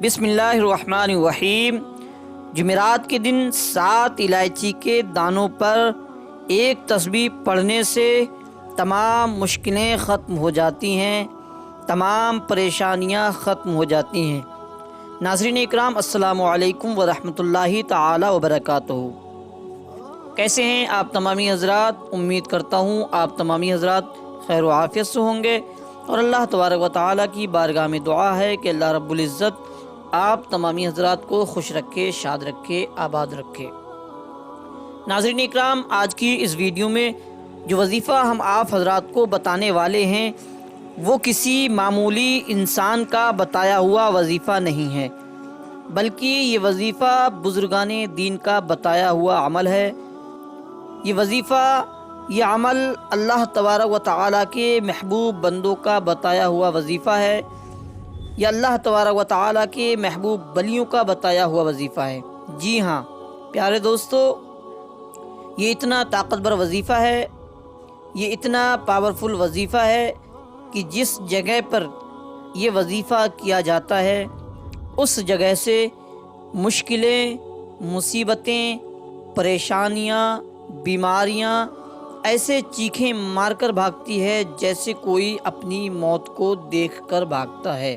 بسم اللہ الرحمن الرحیم۔ جمعرات کے دن 7 الائچی کے دانوں پر ایک تسبیح پڑھنے سے تمام مشکلیں ختم ہو جاتی ہیں، تمام پریشانیاں ختم ہو جاتی ہیں۔ ناظرین اکرام، السلام علیکم ورحمۃ اللہ تعالی وبرکاتہ۔ کیسے ہیں آپ تمامی حضرات؟ امید کرتا ہوں آپ تمامی حضرات خیر و عافیت سے ہوں گے، اور اللہ تبارک و تعالیٰ کی بارگاہ میں دعا ہے کہ اللہ رب العزت آپ تمامی حضرات کو خوش رکھے، شاد رکھے، آباد رکھے۔ ناظرین اکرام، آج کی اس ویڈیو میں جو وظیفہ ہم آپ حضرات کو بتانے والے ہیں وہ کسی معمولی انسان کا بتایا ہوا وظیفہ نہیں ہے، بلکہ یہ وظیفہ بزرگان دین کا بتایا ہوا عمل ہے۔ یہ وظیفہ، یہ عمل اللہ تبارک و تعالیٰ کے محبوب بندوں کا بتایا ہوا وظیفہ ہے، یہ اللہ تبارک و تعالیٰ کے محبوب ولیوں کا بتایا ہوا وظیفہ ہے۔ جی ہاں پیارے دوستو، یہ اتنا طاقتور وظیفہ ہے، یہ اتنا پاورفل وظیفہ ہے کہ جس جگہ پر یہ وظیفہ کیا جاتا ہے اس جگہ سے مشکلیں، مصیبتیں، پریشانیاں، بیماریاں ایسے چیخیں مار کر بھاگتی ہے جیسے کوئی اپنی موت کو دیکھ کر بھاگتا ہے۔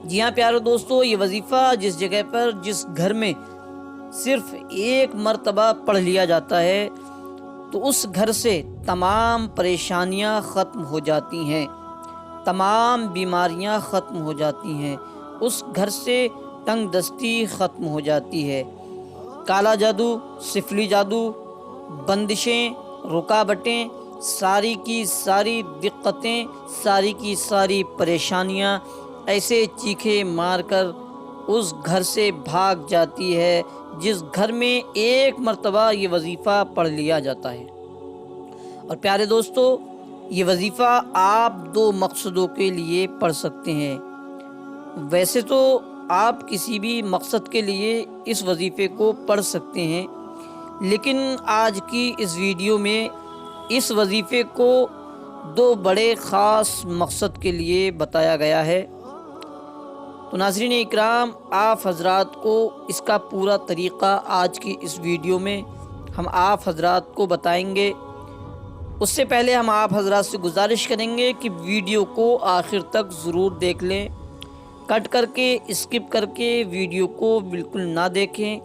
جی ہاں پیارے دوستو، یہ وظیفہ جس جگہ پر، جس گھر میں صرف ایک مرتبہ پڑھ لیا جاتا ہے تو اس گھر سے تمام پریشانیاں ختم ہو جاتی ہیں، تمام بیماریاں ختم ہو جاتی ہیں، اس گھر سے تنگ دستی ختم ہو جاتی ہے، کالا جادو، سفلی جادو، بندشیں، رکاوٹیں، ساری کی ساری دقتیں، ساری کی ساری پریشانیاں ایسے چیخے مار کر اس گھر سے بھاگ جاتی ہے جس گھر میں ایک مرتبہ یہ وظیفہ پڑھ لیا جاتا ہے۔ اور پیارے دوستو، یہ وظیفہ آپ 2 مقصدوں کے لیے پڑھ سکتے ہیں۔ ویسے تو آپ کسی بھی مقصد کے لیے اس وظیفے کو پڑھ سکتے ہیں، لیکن آج کی اس ویڈیو میں اس وظیفے کو 2 بڑے خاص مقصد کے لیے بتایا گیا ہے۔ تو ناظرین اکرام، آپ حضرات کو اس کا پورا طریقہ آج کی اس ویڈیو میں ہم آپ حضرات کو بتائیں گے۔ اس سے پہلے ہم آپ حضرات سے گزارش کریں گے کہ ویڈیو کو آخر تک ضرور دیکھ لیں، کٹ کر کے، اسکپ کر کے ویڈیو کو بالکل نہ دیکھیں۔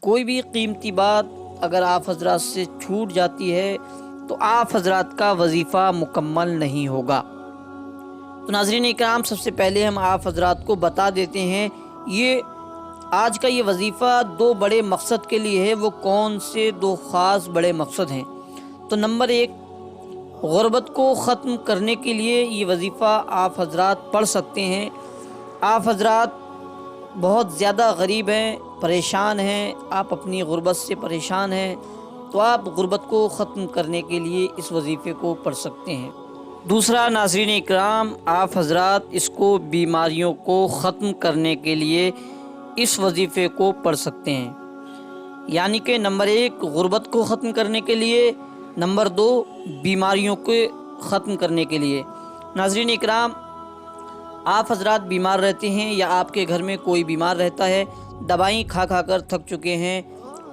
کوئی بھی قیمتی بات اگر آپ حضرات سے چھوٹ جاتی ہے تو آپ حضرات کا وظیفہ مکمل نہیں ہوگا۔ تو ناظرین اکرام، سب سے پہلے ہم آپ حضرات کو بتا دیتے ہیں یہ آج کا یہ وظیفہ 2 بڑے مقصد کے لیے ہے۔ وہ کون سے 2 خاص بڑے مقصد ہیں؟ تو نمبر 1، غربت کو ختم کرنے کے لیے یہ وظیفہ آپ حضرات پڑھ سکتے ہیں۔ آپ حضرات بہت زیادہ غریب ہیں، پریشان ہیں، آپ اپنی غربت سے پریشان ہیں، تو آپ غربت کو ختم کرنے کے لیے اس وظیفے کو پڑھ سکتے ہیں۔ دوسرا ناظرین اکرام، آپ حضرات اس کو بیماریوں کو ختم کرنے کے لیے اس وظیفے کو پڑھ سکتے ہیں۔ یعنی کہ نمبر 1 غربت کو ختم کرنے کے لیے، نمبر 2 بیماریوں کو ختم کرنے کے لیے۔ ناظرین اکرام، آپ حضرات بیمار رہتے ہیں یا آپ کے گھر میں کوئی بیمار رہتا ہے، دوائیں کھا کھا کر تھک چکے ہیں،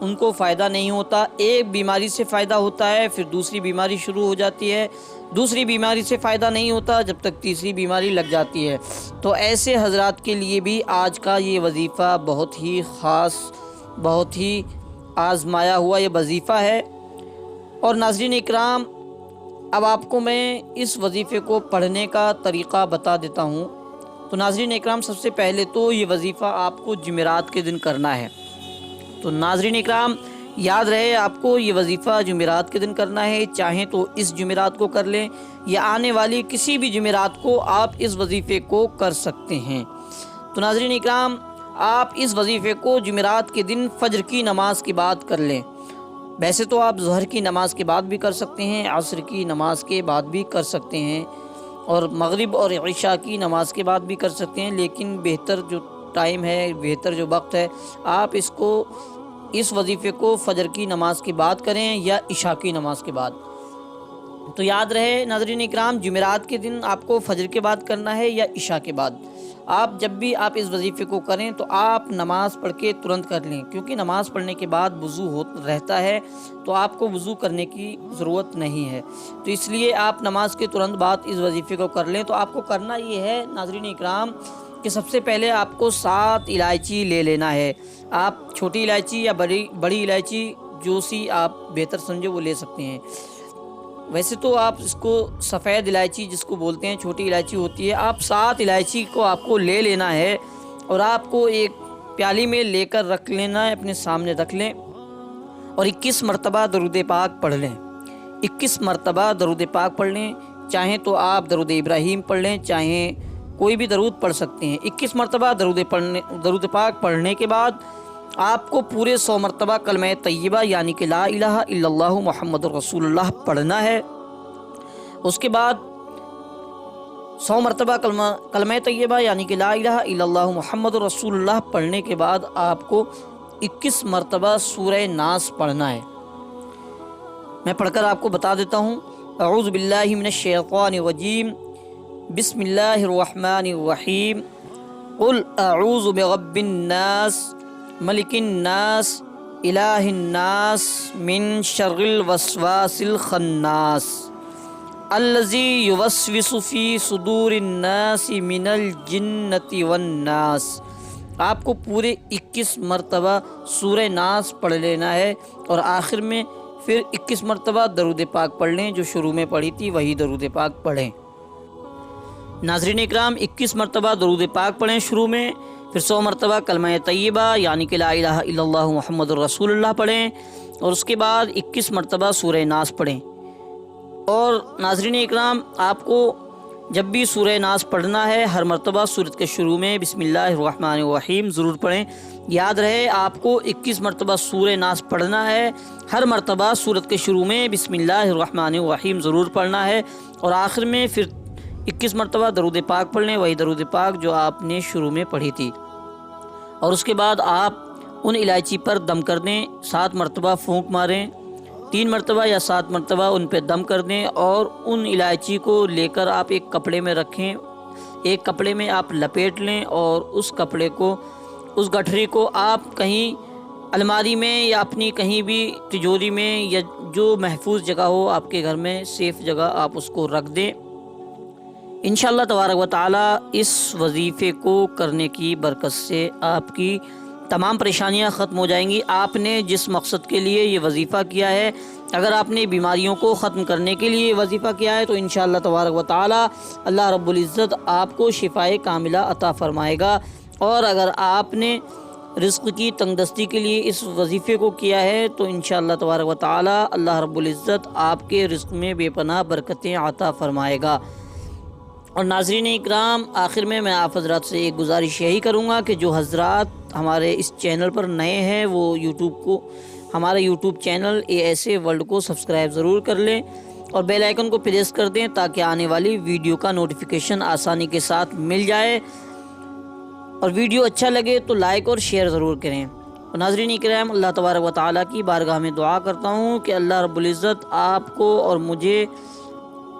ان کو فائدہ نہیں ہوتا، ایک بیماری سے فائدہ ہوتا ہے پھر دوسری بیماری شروع ہو جاتی ہے، دوسری بیماری سے فائدہ نہیں ہوتا جب تک تیسری بیماری لگ جاتی ہے۔ تو ایسے حضرات کے لیے بھی آج کا یہ وظیفہ بہت ہی خاص، بہت ہی آزمایا ہوا یہ وظیفہ ہے۔ اور ناظرین اکرام، اب آپ کو میں اس وظیفے کو پڑھنے کا طریقہ بتا دیتا ہوں۔ تو ناظرین اکرام، سب سے پہلے تو یہ وظیفہ آپ کو جمعرات کے دن کرنا ہے۔ تو ناظرین اکرام، یاد رہے آپ کو یہ وظیفہ جمعرات کے دن کرنا ہے، چاہیں تو اس جمعرات کو کر لیں یا آنے والی کسی بھی جمعرات کو آپ اس وظیفے کو کر سکتے ہیں۔ تو ناظرین اکرام، آپ اس وظیفے کو جمعرات کے دن فجر کی نماز کے بعد کر لیں۔ ویسے تو آپ ظہر کی نماز کے بعد بھی کر سکتے ہیں، عصر کی نماز کے بعد بھی کر سکتے ہیں، اور مغرب اور عشاء کی نماز کے بعد بھی کر سکتے ہیں، لیکن بہتر جو ٹائم ہے، بہتر جو وقت ہے، آپ اس وظیفے کو فجر کی نماز کے بعد کریں یا عشاء کی نماز کے بعد۔ تو یاد رہے ناظرین اکرام، جمعرات کے دن آپ کو فجر کے بعد کرنا ہے یا عشاء کے بعد۔ آپ جب بھی آپ اس وظیفے کو کریں تو آپ نماز پڑھ کے ترنت کر لیں، کیونکہ نماز پڑھنے کے بعد وضو رہتا ہے، تو آپ کو وضو کرنے کی ضرورت نہیں ہے۔ تو اس لیے آپ نماز کے ترنت بعد اس وظیفے کو کر لیں۔ تو آپ کو کرنا یہ ہے ناظرین اکرام کہ سب سے پہلے آپ کو 7 الائچی لے لینا ہے۔ آپ چھوٹی الائچی یا بڑی الائچی جو سی آپ بہتر سمجھے وہ لے سکتے ہیں۔ ویسے تو آپ اس کو سفید الائچی جس کو بولتے ہیں، چھوٹی الائچی ہوتی ہے۔ آپ 7 الائچی کو آپ کو لے لینا ہے اور آپ کو ایک پیالی میں لے کر رکھ لینا ہے، اپنے سامنے رکھ لیں اور 21 مرتبہ درود پاک پڑھ لیں۔ 21 مرتبہ درود پاک پڑھ لیں، چاہیں تو آپ درود ابراہیم پڑھ لیں، چاہیں کوئی بھی درود پڑھ سکتے ہیں۔ 21 مرتبہ درود پاک پڑھنے کے بعد آپ کو پورے 100 مرتبہ کلمہ طیبہ یعنی کہ لا الہ الا اللہ محمد رسول اللہ پڑھنا ہے۔ اس کے بعد 100 مرتبہ کلمہ طیبہ یعنی کہ لا الہ الا اللہ محمد رسول اللہ پڑھنے کے بعد آپ کو 21 مرتبہ سورہ ناس پڑھنا ہے۔ میں پڑھ کر آپ کو بتا دیتا ہوں۔ اعوذ باللہ من الشیطان الرجیم، بسم اللہ الرحمن الرحیم، قل اعوذ برب الناس ملک الناس الہ الناس من شر الوسواس الخناس الذی یوسوس فی صدور الناس من الجنۃ والناس۔ آپ کو پورے 21 مرتبہ سورہ ناس پڑھ لینا ہے اور آخر میں پھر 21 مرتبہ درود پاک پڑھ لیں، جو شروع میں پڑھی تھی وہی درود پاک پڑھیں۔ ناظرین اکرام، 21 مرتبہ درود پاک پڑھیں شروع میں، پھر 100 مرتبہ کلمہ طیبہ یعنی کہ لا الہ الا اللہ محمد رسول اللہ پڑھیں اور اس کے بعد 21 مرتبہ سورہ ناس پڑھیں۔ اور ناظرین اکرام، آپ کو جب بھی سورہ ناس پڑھنا ہے ہر مرتبہ سورت کے شروع میں بسم اللہ الرحمن الرحیم ضرور پڑھیں۔ یاد رہے آپ کو 21 مرتبہ سورہ ناس پڑھنا ہے، ہر مرتبہ سورت کے شروع میں بسم اللہ الرحمن الرحیم ضرور پڑھنا ہے اور آخر میں پھر 21 مرتبہ درود پاک پڑھ لیں، وہی درود پاک جو آپ نے شروع میں پڑھی تھی۔ اور اس کے بعد آپ ان الائچی پر دم کر دیں، 7 مرتبہ پھونک ماریں، 3 مرتبہ یا 7 مرتبہ ان پہ دم کر دیں اور ان الائچی کو لے کر آپ ایک کپڑے میں رکھیں، ایک کپڑے میں آپ لپیٹ لیں اور اس کپڑے کو، اس گٹھری کو آپ کہیں الماری میں یا اپنی کہیں بھی تجوری میں یا جو محفوظ جگہ ہو آپ کے گھر میں، سیف جگہ آپ اس کو رکھ دیں۔ انشاءاللہ تبارک و تعالی اس وظیفے کو کرنے کی برکت سے آپ کی تمام پریشانیاں ختم ہو جائیں گی۔ آپ نے جس مقصد کے لیے یہ وظیفہ کیا ہے، اگر آپ نے بیماریوں کو ختم کرنے کے لیے یہ وظیفہ کیا ہے تو انشاءاللہ تبارک و تعالی اللہ رب العزت آپ کو شفائے کاملہ عطا فرمائے گا۔ اور اگر آپ نے رزق کی تنگ دستی کے لیے اس وظیفے کو کیا ہے تو انشاءاللہ تبارک و تعالی اللہ رب العزت آپ کے رزق میں بے پناہ برکتیں عطا فرمائے گا۔ اور ناظرین اکرام، آخر میں آپ حضرات سے ایک گزارش یہی کروں گا کہ جو حضرات ہمارے اس چینل پر نئے ہیں وہ ہمارا یوٹیوب چینل ASA ورلڈ کو سبسکرائب ضرور کر لیں اور بیل آئیکن کو پریس کر دیں تاکہ آنے والی ویڈیو کا نوٹیفیکیشن آسانی کے ساتھ مل جائے، اور ویڈیو اچھا لگے تو لائک اور شیئر ضرور کریں۔ اور ناظرین اکرام، اللہ تبارک و تعالیٰ کی بارگاہ میں دعا کرتا ہوں کہ اللہ رب العزت آپ کو اور مجھے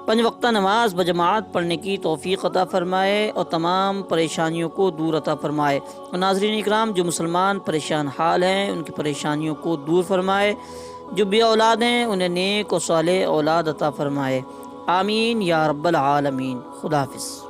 5 وقتہ نماز بجماعت پڑھنے کی توفیق عطا فرمائے اور تمام پریشانیوں کو دور عطا فرمائے۔ اور ناظرین اکرام، جو مسلمان پریشان حال ہیں ان کی پریشانیوں کو دور فرمائے، جو بے اولاد ہیں انہیں نیک و صالح اولاد عطا فرمائے۔ آمین یا رب العالمین۔ خدا حافظ۔